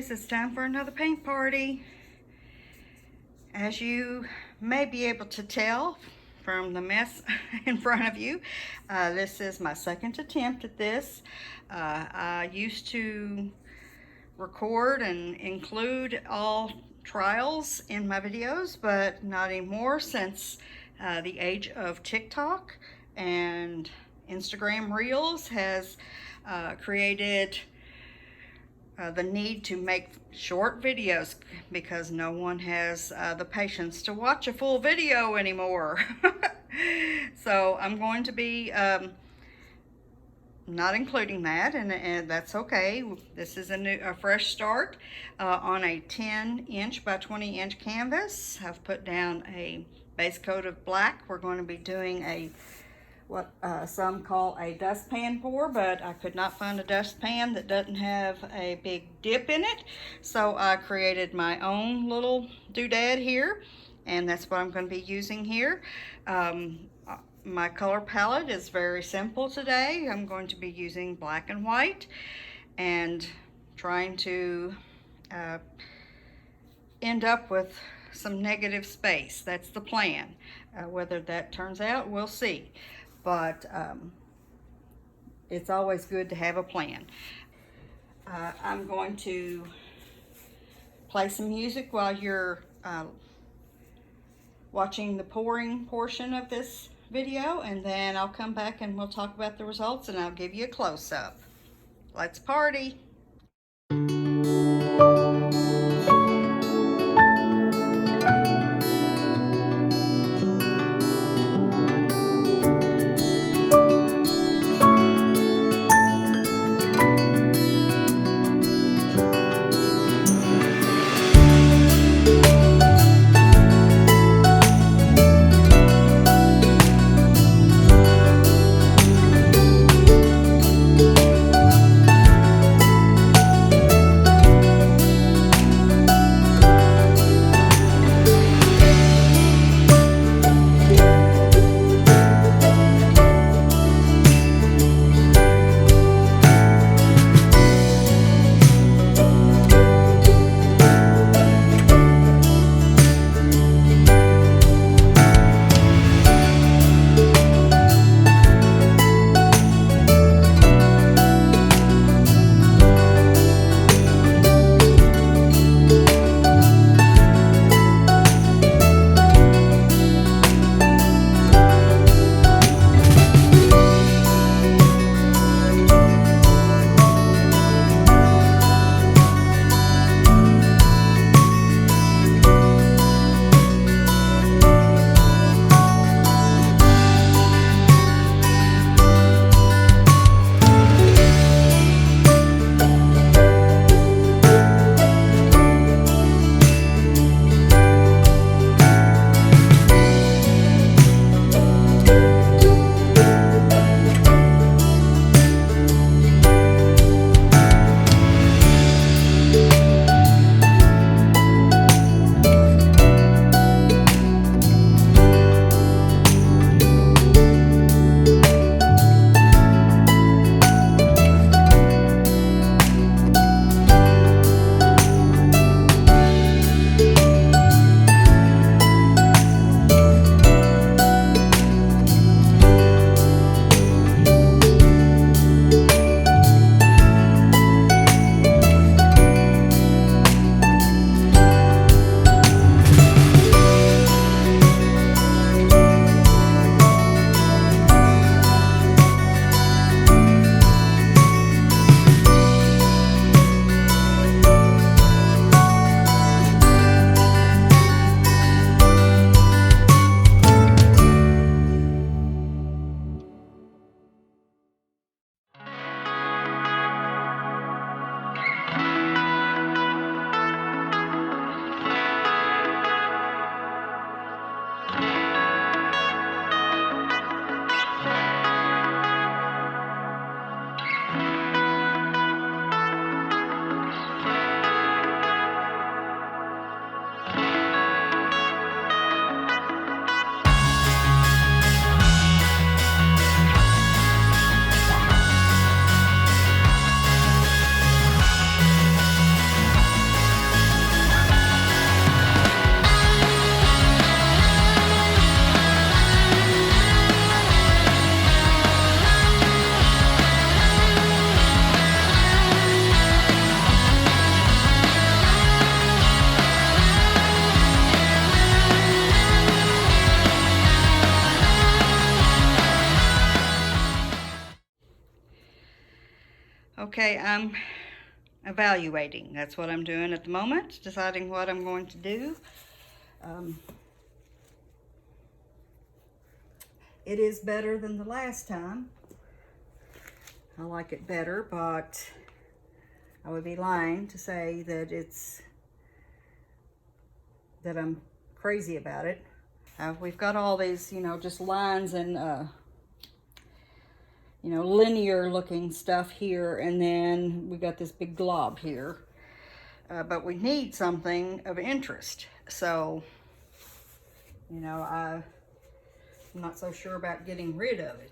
guys, it's time for another paint party. As you may be able to tell from the mess in front of you, this is my second attempt at this. I used to record and include all trials in my videos, but not anymore since the age of TikTok and Instagram Reels has created the need to make short videos because no one has the patience to watch a full video anymore. So I'm going to be not including that, and that's okay. This is a fresh start on a 10-inch by 20-inch canvas. I've put down a base coat of black. We're going to be doing what some call a dustpan pour, but I could not find a dustpan that doesn't have a big dip in it. So I created my own little doodad here, and that's what I'm going to be using here. My color palette is very simple today. I'm going to be using black and white and trying to end up with some negative space. That's the plan. Whether that turns out, we'll see. But it's always good to have a plan. I'm going to play some music while you're watching the pouring portion of this video, and then I'll come back and we'll talk about the results and I'll give you a close-up. Let's party! Okay, I'm evaluating. That's what I'm doing at the moment, deciding what I'm going to do. It is better than the last time. I like it better, but I would be lying to say that I'm crazy about it. We've got all these, you know, just lines and you know, linear looking stuff here, and then we got this big glob here. But we need something of interest. So, you know, I'm not so sure about getting rid of it.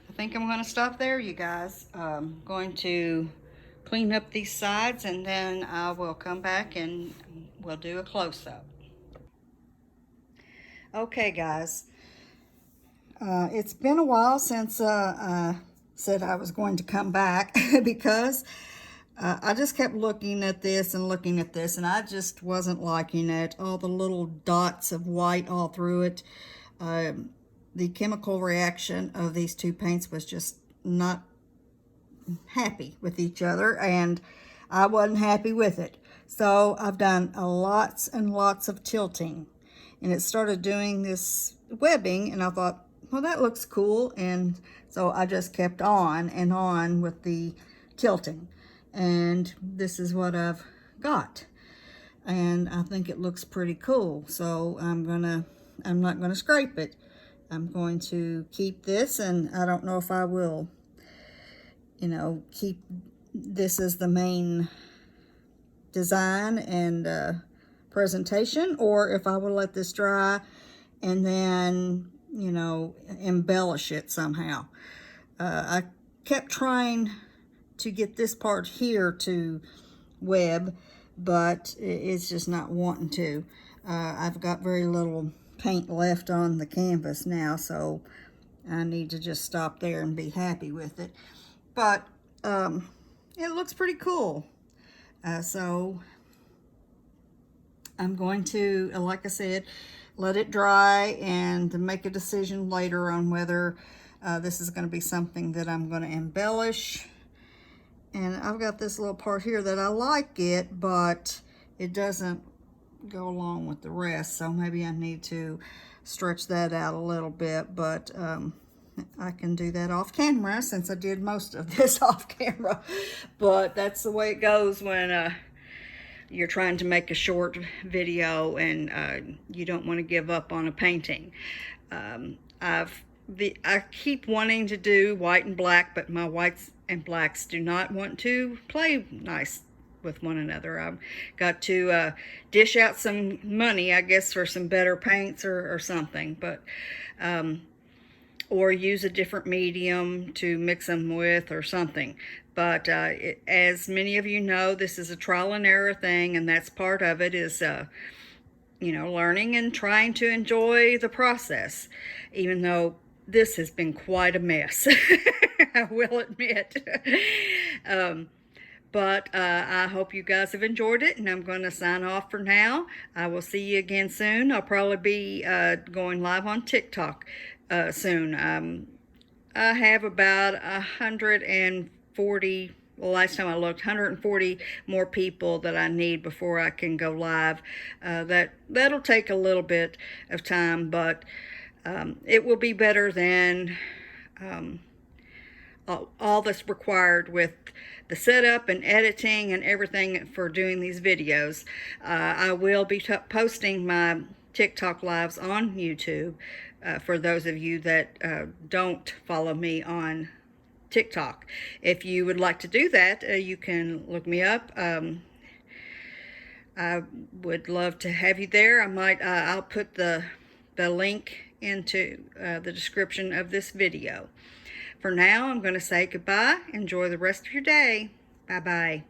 I think I'm going to stop there, you guys. I'm going to clean up these sides, and then I will come back and we'll do a close-up. Okay, guys. It's been a while since I said I was going to come back because I just kept looking at this and looking at this, and I just wasn't liking it. All the little dots of white all through it. The chemical reaction of these two paints was just not happy with each other, and I wasn't happy with it. So I've done lots and lots of tilting, and it started doing this webbing, and I thought, well, that looks cool. And so I just kept on and on with the tilting, and this is what I've got, and I think it looks pretty cool. So I'm not gonna scrape it. I'm going to keep this, and I don't know if I will, you know, keep this as the main design and presentation, or if I will let this dry and then, you know, embellish it somehow. I kept trying to get this part here to web, but it's just not wanting to. I've got very little paint left on the canvas now, so I need to just stop there and be happy with it. But it looks pretty cool. So I'm going to, like I said, let it dry and make a decision later on whether this is going to be something that I'm going to embellish. And I've got this little part here that I like it, but it doesn't go along with the rest, so maybe I need to stretch that out a little bit, but I can do that off camera since I did most of this off camera. But that's the way it goes when you're trying to make a short video and you don't want to give up on a painting. I keep wanting to do white and black, but my whites and blacks do not want to play nice with one another. I've got to dish out some money, I guess, for some better paints or something, but or use a different medium to mix them with or something. But as many of you know, this is a trial and error thing, and that's part of it, is you know, learning and trying to enjoy the process, even though this has been quite a mess. I will admit. But I hope you guys have enjoyed it, and I'm going to sign off for now. I will see you again soon. I'll probably be going live on TikTok soon. I have about 140, well, last time I looked, 140 more people that I need before I can go live. That'll take a little bit of time, but it will be better than all that's required with the setup and editing and everything for doing these videos. I will be posting my TikTok lives on YouTube for those of you that don't follow me on TikTok. If you would like to do that, you can look me up. I would love to have you there. I'll put the link into the description of this video. For now, I'm going to say goodbye. Enjoy the rest of your day. Bye-bye.